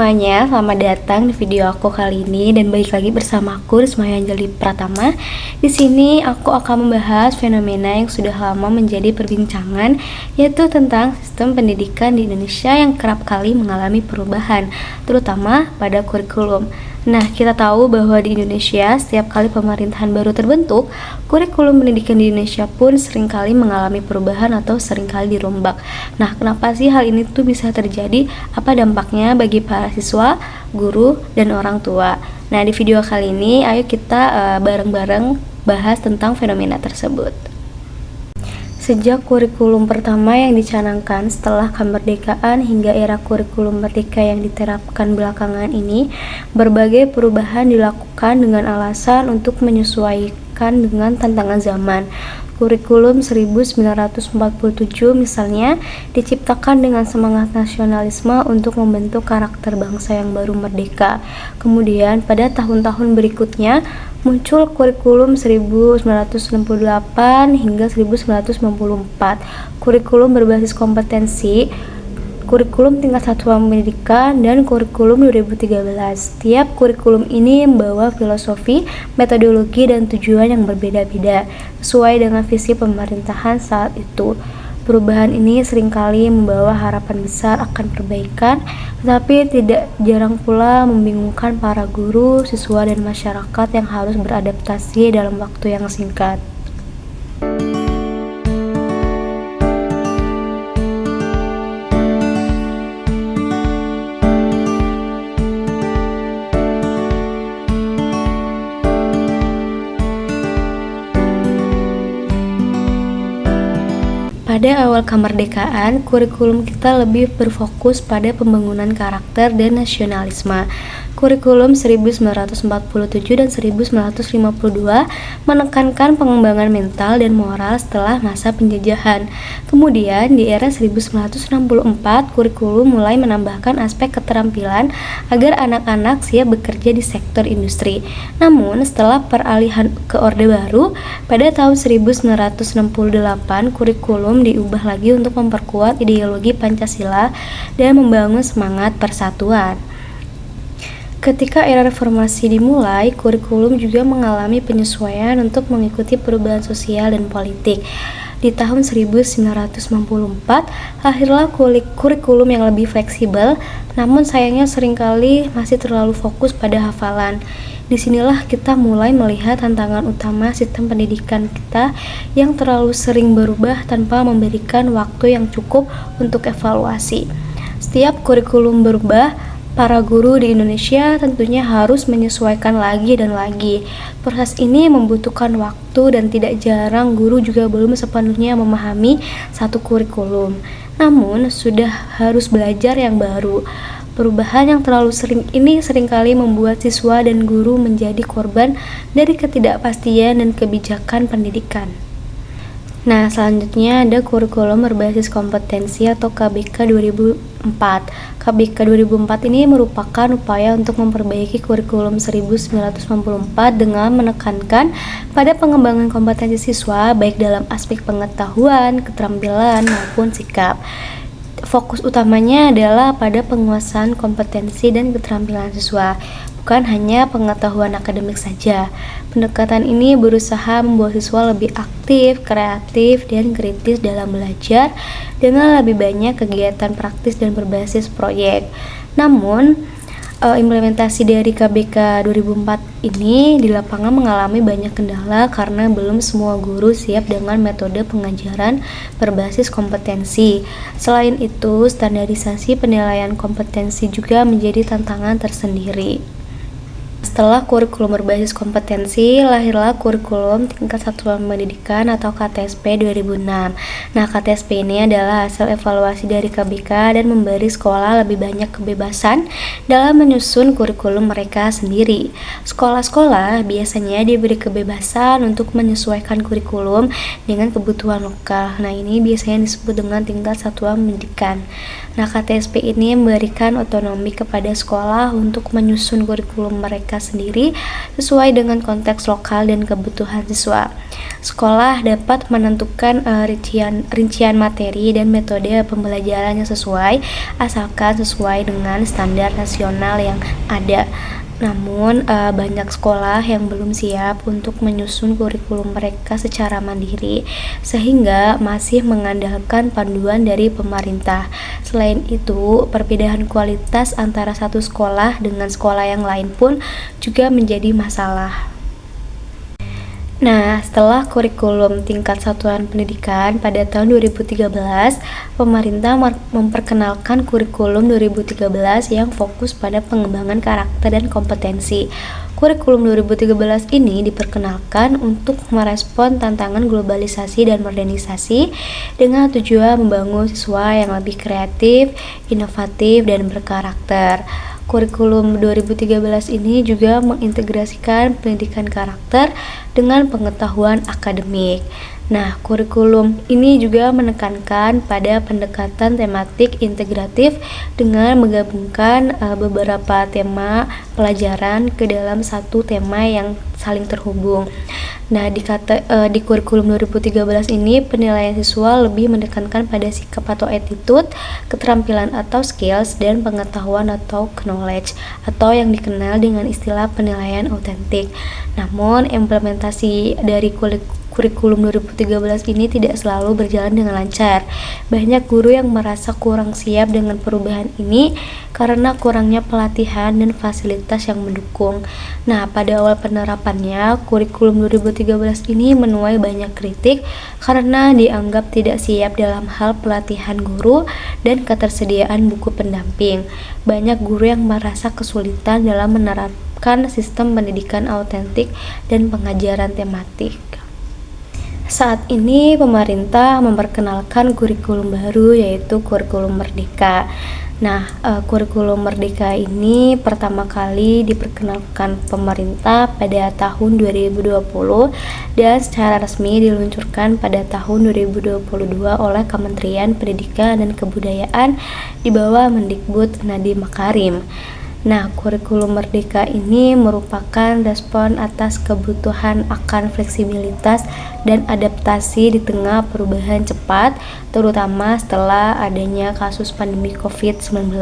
semuanya, selamat datang di video aku kali ini dan balik lagi bersama aku Risma Anjali Pratama. Di sini aku akan membahas fenomena yang sudah lama menjadi perbincangan, yaitu tentang sistem pendidikan di Indonesia yang kerap kali mengalami perubahan, terutama pada kurikulum. Nah, kita tahu bahwa di Indonesia setiap kali pemerintahan baru terbentuk, kurikulum pendidikan di Indonesia pun seringkali mengalami perubahan atau seringkali dirombak. Nah, kenapa sih hal ini tuh bisa terjadi? Apa dampaknya bagi para siswa, guru, dan orang tua? Nah, di video kali ini ayo kita bareng-bareng bahas tentang fenomena tersebut. Sejak kurikulum pertama yang dicanangkan setelah kemerdekaan hingga era kurikulum merdeka yang diterapkan belakangan ini, berbagai perubahan dilakukan dengan alasan untuk menyesuaikan dengan tantangan zaman. Kurikulum 1947 misalnya diciptakan dengan semangat nasionalisme untuk membentuk karakter bangsa yang baru merdeka. Kemudian pada tahun-tahun berikutnya muncul kurikulum 1968 hingga 1994. Kurikulum berbasis kompetensi, kurikulum tingkat satuan pendidikan, dan kurikulum 2013. Setiap kurikulum ini membawa filosofi, metodologi, dan tujuan yang berbeda-beda sesuai dengan visi pemerintahan saat itu. Perubahan ini seringkali membawa harapan besar akan perbaikan, tetapi tidak jarang pula membingungkan para guru, siswa, dan masyarakat yang harus beradaptasi dalam waktu yang singkat. Pada awal kemerdekaan, kurikulum kita lebih berfokus pada pembangunan karakter dan nasionalisme. Kurikulum 1947 dan 1952 menekankan pengembangan mental dan moral setelah masa penjajahan. Kemudian, di era 1964, kurikulum mulai menambahkan aspek keterampilan agar anak-anak siap bekerja di sektor industri. Namun, setelah peralihan ke Orde Baru, pada tahun 1968, kurikulum diubah lagi untuk memperkuat ideologi Pancasila dan membangun semangat persatuan. Ketika era reformasi dimulai, kurikulum juga mengalami penyesuaian untuk mengikuti perubahan sosial dan politik. Di tahun 1994, lahirlah kurikulum yang lebih fleksibel, namun sayangnya seringkali masih terlalu fokus pada hafalan. Disinilah kita mulai melihat tantangan utama sistem pendidikan kita yang terlalu sering berubah tanpa memberikan waktu yang cukup untuk evaluasi. Setiap kurikulum berubah, para guru di Indonesia tentunya harus menyesuaikan lagi dan lagi. Proses ini membutuhkan waktu dan tidak jarang guru juga belum sepenuhnya memahami satu kurikulum. Namun, sudah harus belajar yang baru. Perubahan yang terlalu sering ini seringkali membuat siswa dan guru menjadi korban dari ketidakpastian dan kebijakan pendidikan. Nah, selanjutnya ada kurikulum berbasis kompetensi atau KBK 2004. KBK 2004 ini merupakan upaya untuk memperbaiki kurikulum 1994 dengan menekankan pada pengembangan kompetensi siswa baik dalam aspek pengetahuan, keterampilan, maupun sikap. Fokus utamanya adalah pada penguasaan kompetensi dan keterampilan siswa, bukan hanya pengetahuan akademik saja. Pendekatan ini berusaha membuat siswa lebih aktif, kreatif, dan kritis dalam belajar dengan lebih banyak kegiatan praktis dan berbasis proyek. Namun, implementasi dari KBK 2004 ini di lapangan mengalami banyak kendala karena belum semua guru siap dengan metode pengajaran berbasis kompetensi. Selain itu, standarisasi penilaian kompetensi juga menjadi tantangan tersendiri. Setelah kurikulum berbasis kompetensi, lahirlah kurikulum tingkat satuan pendidikan atau KTSP 2006. Nah, KTSP ini adalah hasil evaluasi dari KBK dan memberi sekolah lebih banyak kebebasan dalam menyusun kurikulum mereka sendiri. Sekolah-sekolah biasanya diberi kebebasan untuk menyesuaikan kurikulum dengan kebutuhan lokal. Nah, ini biasanya disebut dengan tingkat satuan pendidikan. Nah, KTSP ini memberikan otonomi kepada sekolah untuk menyusun kurikulum mereka mereka sendiri sesuai dengan konteks lokal dan kebutuhan siswa. Sekolah dapat menentukan rincian materi dan metode pembelajaran yang sesuai, asalkan sesuai dengan standar nasional yang ada. Namun, banyak sekolah yang belum siap untuk menyusun kurikulum mereka secara mandiri, sehingga masih mengandalkan panduan dari pemerintah. Selain itu, perbedaan kualitas antara satu sekolah dengan sekolah yang lain pun juga menjadi masalah. Nah, setelah kurikulum tingkat satuan pendidikan pada tahun 2013, pemerintah memperkenalkan kurikulum 2013 yang fokus pada pengembangan karakter dan kompetensi. Kurikulum 2013 ini diperkenalkan untuk merespon tantangan globalisasi dan modernisasi dengan tujuan membangun siswa yang lebih kreatif, inovatif, dan berkarakter. Kurikulum 2013 ini juga mengintegrasikan pendidikan karakter dengan pengetahuan akademik. Nah, kurikulum ini juga menekankan pada pendekatan tematik integratif dengan menggabungkan beberapa tema pelajaran ke dalam satu tema yang saling terhubung. Nah, di kurikulum 2013 ini penilaian siswa lebih menekankan pada sikap atau attitude, keterampilan atau skills, dan pengetahuan atau knowledge, atau yang dikenal dengan istilah penilaian autentik. Namun, implementasi dari kurikulum 2013 ini tidak selalu berjalan dengan lancar. Banyak guru yang merasa kurang siap dengan perubahan ini karena kurangnya pelatihan dan fasilitas yang mendukung. Nah, pada awal penerapannya, kurikulum 2013 ini menuai banyak kritik karena dianggap tidak siap dalam hal pelatihan guru dan ketersediaan buku pendamping. Banyak guru yang merasa kesulitan dalam menerapkan sistem pendidikan autentik dan pengajaran tematik. Saat ini pemerintah memperkenalkan kurikulum baru, yaitu kurikulum Merdeka. Nah, kurikulum Merdeka ini pertama kali diperkenalkan pemerintah pada tahun 2020 dan secara resmi diluncurkan pada tahun 2022 oleh Kementerian Pendidikan dan Kebudayaan di bawah Mendikbud Nadiem Makarim. Nah, kurikulum Merdeka ini merupakan respon atas kebutuhan akan fleksibilitas dan adaptasi di tengah perubahan cepat, terutama setelah adanya kasus pandemi COVID-19.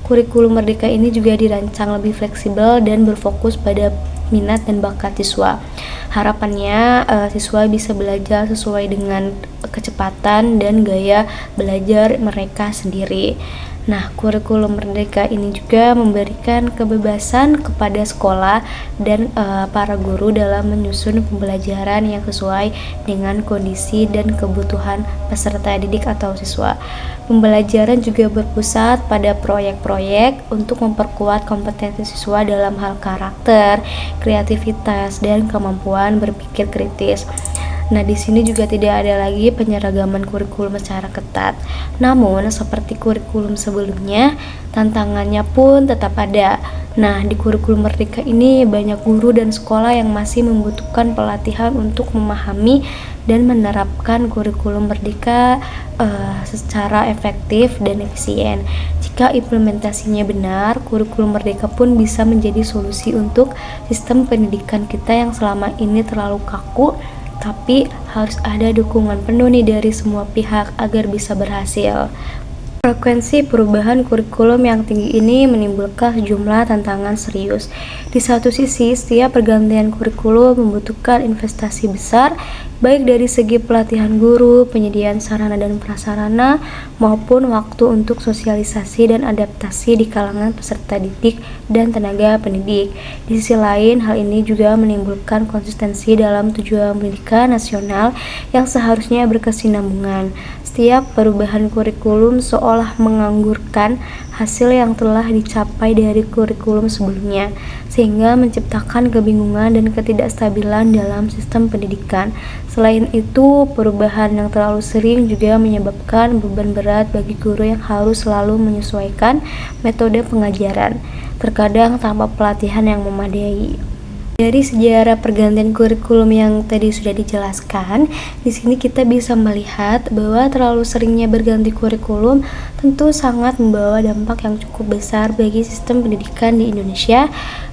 Kurikulum Merdeka ini juga dirancang lebih fleksibel dan berfokus pada minat dan bakat siswa. Harapannya siswa bisa belajar sesuai dengan kecepatan dan gaya belajar mereka sendiri. Nah, kurikulum Merdeka ini juga memberikan kebebasan kepada sekolah dan para guru dalam menyusun pembelajaran yang sesuai dengan kondisi dan kebutuhan peserta didik atau siswa. Pembelajaran juga berpusat pada proyek-proyek untuk memperkuat kompetensi siswa dalam hal karakter, kreativitas, dan kemampuan berpikir kritis. Nah, di sini juga tidak ada lagi penyeragaman kurikulum secara ketat. Namun, seperti kurikulum sebelumnya, tantangannya pun tetap ada. Nah, di kurikulum Merdeka ini banyak guru dan sekolah yang masih membutuhkan pelatihan untuk memahami dan menerapkan kurikulum Merdeka secara efektif dan efisien. Jika implementasinya benar, kurikulum Merdeka pun bisa menjadi solusi untuk sistem pendidikan kita yang selama ini terlalu kaku, tapi harus ada dukungan penuh nih dari semua pihak agar bisa berhasil. Frekuensi perubahan kurikulum yang tinggi ini menimbulkan sejumlah tantangan serius. Di satu sisi, setiap pergantian kurikulum membutuhkan investasi besar, baik dari segi pelatihan guru, penyediaan sarana dan prasarana, maupun waktu untuk sosialisasi dan adaptasi di kalangan peserta didik dan tenaga pendidik. Di sisi lain, hal ini juga menimbulkan konsistensi dalam tujuan pendidikan nasional yang seharusnya berkesinambungan. Setiap perubahan kurikulum seolah menganggurkan hasil yang telah dicapai dari kurikulum sebelumnya, sehingga menciptakan kebingungan dan ketidakstabilan dalam sistem pendidikan. Selain itu, perubahan yang terlalu sering juga menyebabkan beban berat bagi guru yang harus selalu menyesuaikan metode pengajaran, terkadang tanpa pelatihan yang memadai. Dari sejarah pergantian kurikulum yang tadi sudah dijelaskan, di sini kita bisa melihat bahwa terlalu seringnya berganti kurikulum tentu sangat membawa dampak yang cukup besar bagi sistem pendidikan di Indonesia,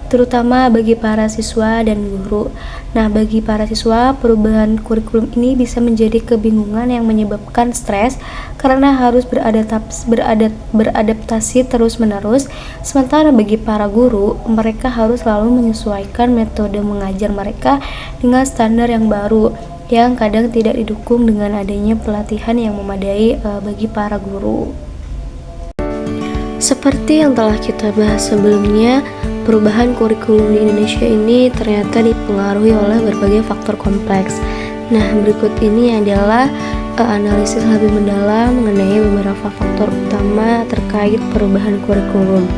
terutama bagi para siswa dan guru. Nah, bagi para siswa, perubahan kurikulum ini bisa menjadi kebingungan yang menyebabkan stres karena harus beradaptasi terus-menerus. Sementara bagi para guru, mereka harus selalu menyesuaikan metode mengajar mereka dengan standar yang baru, yang kadang tidak didukung dengan adanya pelatihan yang memadai bagi para guru. Seperti yang telah kita bahas sebelumnya, perubahan kurikulum di Indonesia ini ternyata dipengaruhi oleh berbagai faktor kompleks. Nah, berikut ini adalah analisis lebih mendalam mengenai beberapa faktor utama terkait perubahan kurikulum.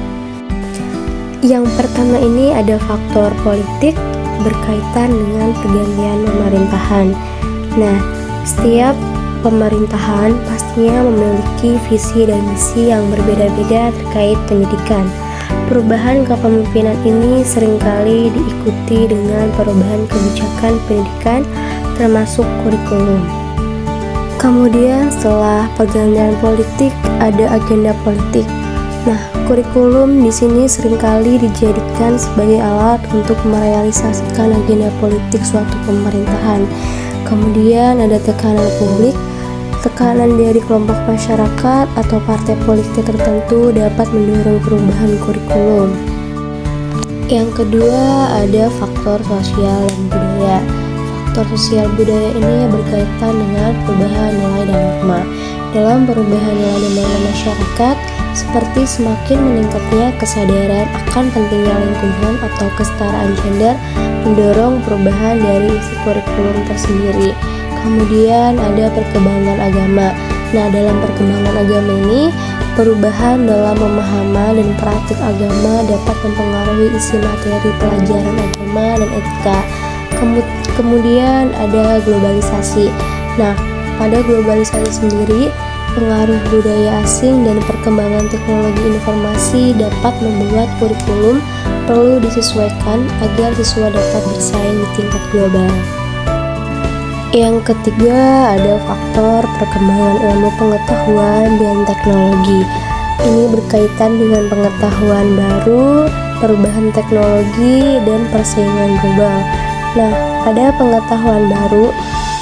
Yang pertama ini ada faktor politik berkaitan dengan pergantian pemerintahan. Nah, setiap pemerintahan pastinya memiliki visi dan misi yang berbeda-beda terkait pendidikan. Perubahan kepemimpinan ini seringkali diikuti dengan perubahan kebijakan pendidikan termasuk kurikulum. Kemudian setelah pergantian politik ada agenda politik. Nah, kurikulum di sini seringkali dijadikan sebagai alat untuk merealisasikan agenda politik suatu pemerintahan. Kemudian ada tekanan publik. Tekanan dari kelompok masyarakat atau partai politik tertentu dapat mendorong perubahan kurikulum. Yang kedua ada faktor sosial dan budaya. Faktor sosial budaya ini berkaitan dengan perubahan nilai dan norma. Dalam perubahan nilai dan norma masyarakat, seperti semakin meningkatnya kesadaran akan pentingnya lingkungan atau kesetaraan gender, mendorong perubahan dari isi kurikulum tersendiri. Kemudian ada perkembangan agama. Nah, dalam perkembangan agama ini, perubahan dalam pemahaman dan praktik agama dapat mempengaruhi isi materi pelajaran agama dan etika. Kemudian ada globalisasi. Nah, pada globalisasi sendiri, pengaruh budaya asing dan perkembangan teknologi informasi dapat membuat kurikulum perlu disesuaikan agar siswa dapat bersaing di tingkat global. Yang ketiga ada faktor perkembangan ilmu pengetahuan dan teknologi. Ini berkaitan dengan pengetahuan baru, perubahan teknologi, dan persaingan global. Nah, pada pengetahuan baru,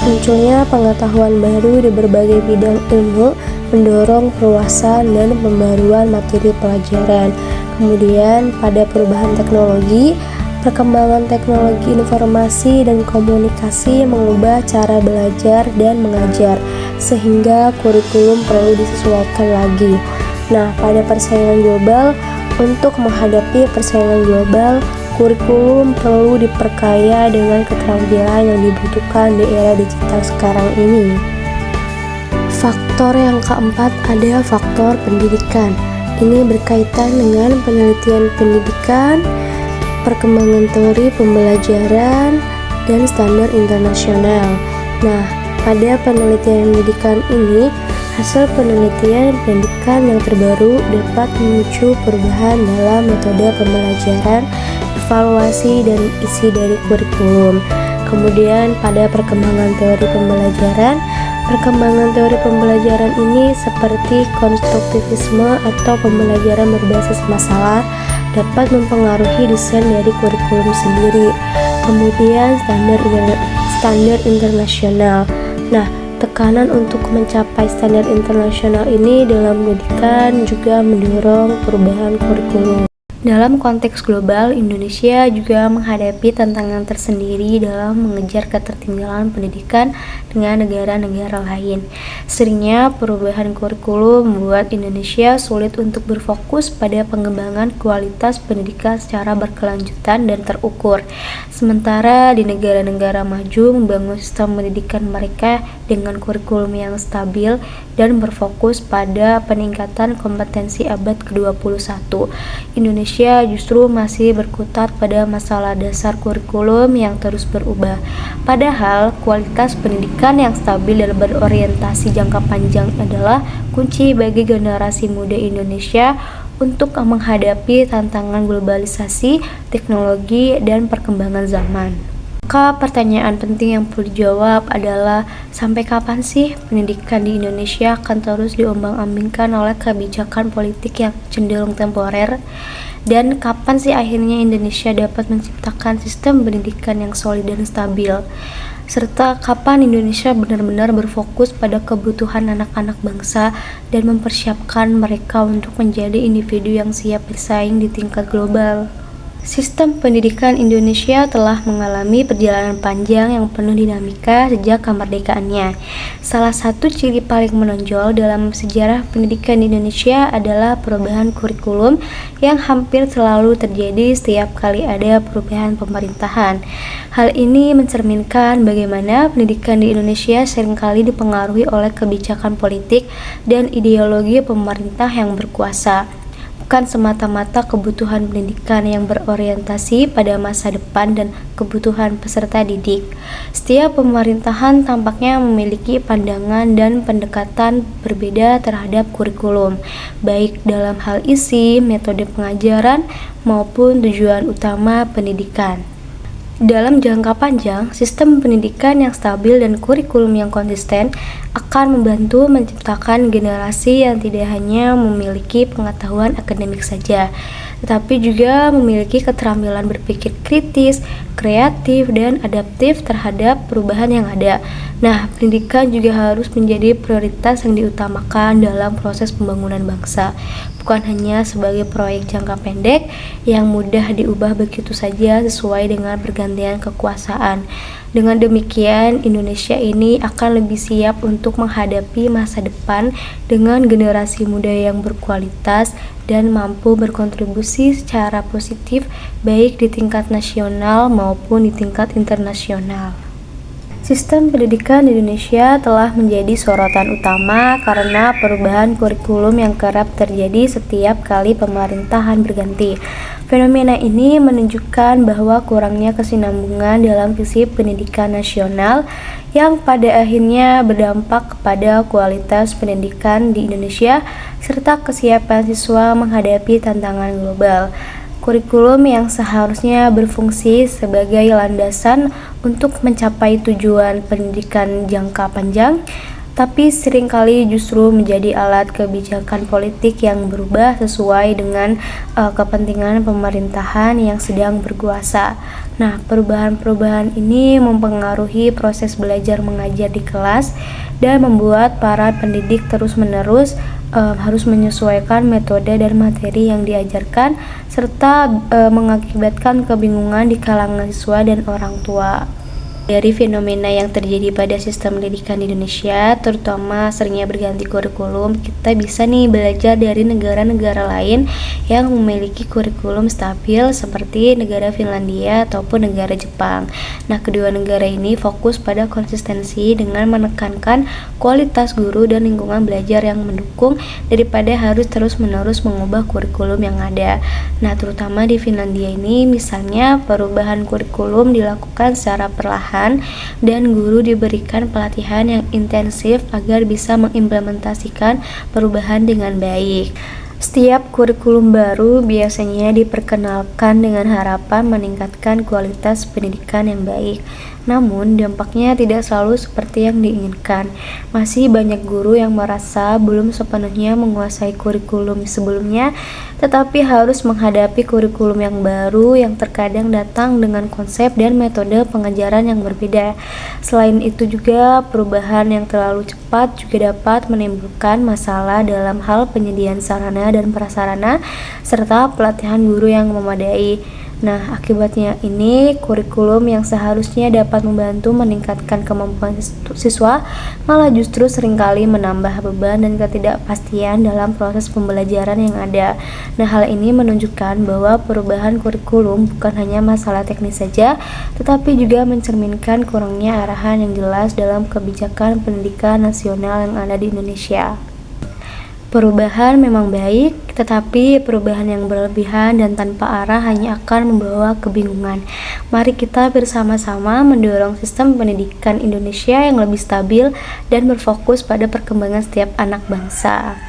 munculnya pengetahuan baru di berbagai bidang ilmu mendorong perluasan dan pembaruan materi pelajaran. Kemudian pada perubahan teknologi, perkembangan teknologi informasi dan komunikasi mengubah cara belajar dan mengajar, sehingga kurikulum perlu disesuaikan lagi. Nah, pada persaingan global, untuk menghadapi persaingan global, kurikulum perlu diperkaya dengan keterampilan yang dibutuhkan di era digital sekarang ini. Faktor yang keempat ada faktor pendidikan. Ini berkaitan dengan penelitian pendidikan, perkembangan teori pembelajaran, dan standar internasional. Nah, pada penelitian pendidikan ini, hasil penelitian pendidikan yang terbaru dapat memicu perubahan dalam metode pembelajaran, evaluasi, dan isi dari kurikulum. Kemudian pada perkembangan teori pembelajaran ini seperti konstruktivisme atau pembelajaran berbasis masalah dapat mempengaruhi desain dari kurikulum sendiri. Kemudian standar internasional. Nah, tekanan untuk mencapai standar internasional ini dalam pendidikan juga mendorong perubahan kurikulum. Dalam konteks global, Indonesia juga menghadapi tantangan tersendiri dalam mengejar ketertinggalan pendidikan dengan negara-negara lain. Seringnya perubahan kurikulum membuat Indonesia sulit untuk berfokus pada pengembangan kualitas pendidikan secara berkelanjutan dan terukur. Sementara di negara-negara maju membangun sistem pendidikan mereka dengan kurikulum yang stabil dan berfokus pada peningkatan kompetensi abad ke-21. Indonesia justru masih berkutat pada masalah dasar kurikulum yang terus berubah. Padahal kualitas pendidikan yang stabil dan berorientasi jangka panjang adalah kunci bagi generasi muda Indonesia untuk menghadapi tantangan globalisasi, teknologi, dan perkembangan zaman. Maka pertanyaan penting yang perlu dijawab adalah sampai kapan sih pendidikan di Indonesia akan terus diombang-ambingkan oleh kebijakan politik yang cenderung temporer? Dan kapan sih akhirnya Indonesia dapat menciptakan sistem pendidikan yang solid dan stabil? Serta kapan Indonesia benar-benar berfokus pada kebutuhan anak-anak bangsa dan mempersiapkan mereka untuk menjadi individu yang siap bersaing di tingkat global? Sistem pendidikan Indonesia telah mengalami perjalanan panjang yang penuh dinamika sejak kemerdekaannya. Salah satu ciri paling menonjol dalam sejarah pendidikan di Indonesia adalah perubahan kurikulum yang hampir selalu terjadi setiap kali ada perubahan pemerintahan. Hal ini mencerminkan bagaimana pendidikan di Indonesia seringkali dipengaruhi oleh kebijakan politik dan ideologi pemerintah yang berkuasa, bukan semata-mata kebutuhan pendidikan yang berorientasi pada masa depan dan kebutuhan peserta didik. Setiap pemerintahan tampaknya memiliki pandangan dan pendekatan berbeda terhadap kurikulum, baik dalam hal isi, metode pengajaran, maupun tujuan utama pendidikan. Dalam jangka panjang, sistem pendidikan yang stabil dan kurikulum yang konsisten akan membantu menciptakan generasi yang tidak hanya memiliki pengetahuan akademik saja, tetapi juga memiliki keterampilan berpikir kritis, kreatif, dan adaptif terhadap perubahan yang ada. Nah, pendidikan juga harus menjadi prioritas yang diutamakan dalam proses pembangunan bangsa, bukan hanya sebagai proyek jangka pendek yang mudah diubah begitu saja sesuai dengan pergantian kekuasaan. Dengan demikian, Indonesia ini akan lebih siap untuk menghadapi masa depan dengan generasi muda yang berkualitas dan mampu berkontribusi secara positif baik di tingkat nasional maupun di tingkat internasional. Sistem pendidikan di Indonesia telah menjadi sorotan utama karena perubahan kurikulum yang kerap terjadi setiap kali pemerintahan berganti. Fenomena ini menunjukkan bahwa kurangnya kesinambungan dalam visi pendidikan nasional yang pada akhirnya berdampak kepada kualitas pendidikan di Indonesia serta kesiapan siswa menghadapi tantangan global. Kurikulum yang seharusnya berfungsi sebagai landasan untuk mencapai tujuan pendidikan jangka panjang, tapi seringkali justru menjadi alat kebijakan politik yang berubah sesuai dengan kepentingan pemerintahan yang sedang berkuasa. Nah, perubahan-perubahan ini mempengaruhi proses belajar mengajar di kelas dan membuat para pendidik terus-menerus harus menyesuaikan metode dan materi yang diajarkan serta mengakibatkan kebingungan di kalangan siswa dan orang tua. Dari fenomena yang terjadi pada sistem pendidikan di Indonesia, terutama seringnya berganti kurikulum, kita bisa nih belajar dari negara-negara lain yang memiliki kurikulum stabil seperti negara Finlandia ataupun negara Jepang. Nah, kedua negara ini fokus pada konsistensi dengan menekankan kualitas guru dan lingkungan belajar yang mendukung daripada harus terus-menerus mengubah kurikulum yang ada. Nah, terutama di Finlandia ini, misalnya perubahan kurikulum dilakukan secara perlahan dan guru diberikan pelatihan yang intensif agar bisa mengimplementasikan perubahan dengan baik. Setiap kurikulum baru biasanya diperkenalkan dengan harapan meningkatkan kualitas pendidikan yang baik. Namun, dampaknya tidak selalu seperti yang diinginkan. Masih banyak guru yang merasa belum sepenuhnya menguasai kurikulum sebelumnya, tetapi harus menghadapi kurikulum yang baru yang terkadang datang dengan konsep dan metode pengajaran yang berbeda. Selain itu juga, perubahan yang terlalu cepat juga dapat menimbulkan masalah dalam hal penyediaan sarana dan prasarana, serta pelatihan guru yang memadai. Nah, akibatnya ini kurikulum yang seharusnya dapat membantu meningkatkan kemampuan siswa malah justru seringkali menambah beban dan ketidakpastian dalam proses pembelajaran yang ada. Nah, hal ini menunjukkan bahwa perubahan kurikulum bukan hanya masalah teknis saja, tetapi juga mencerminkan kurangnya arahan yang jelas dalam kebijakan pendidikan nasional yang ada di Indonesia. Perubahan memang baik, tetapi perubahan yang berlebihan dan tanpa arah hanya akan membawa kebingungan. Mari kita bersama-sama mendorong sistem pendidikan Indonesia yang lebih stabil dan berfokus pada perkembangan setiap anak bangsa.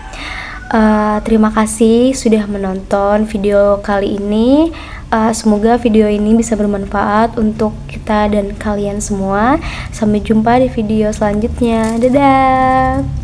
Terima kasih sudah menonton video kali ini. Semoga video ini bisa bermanfaat untuk kita dan kalian semua. Sampai jumpa di video selanjutnya. Dadah.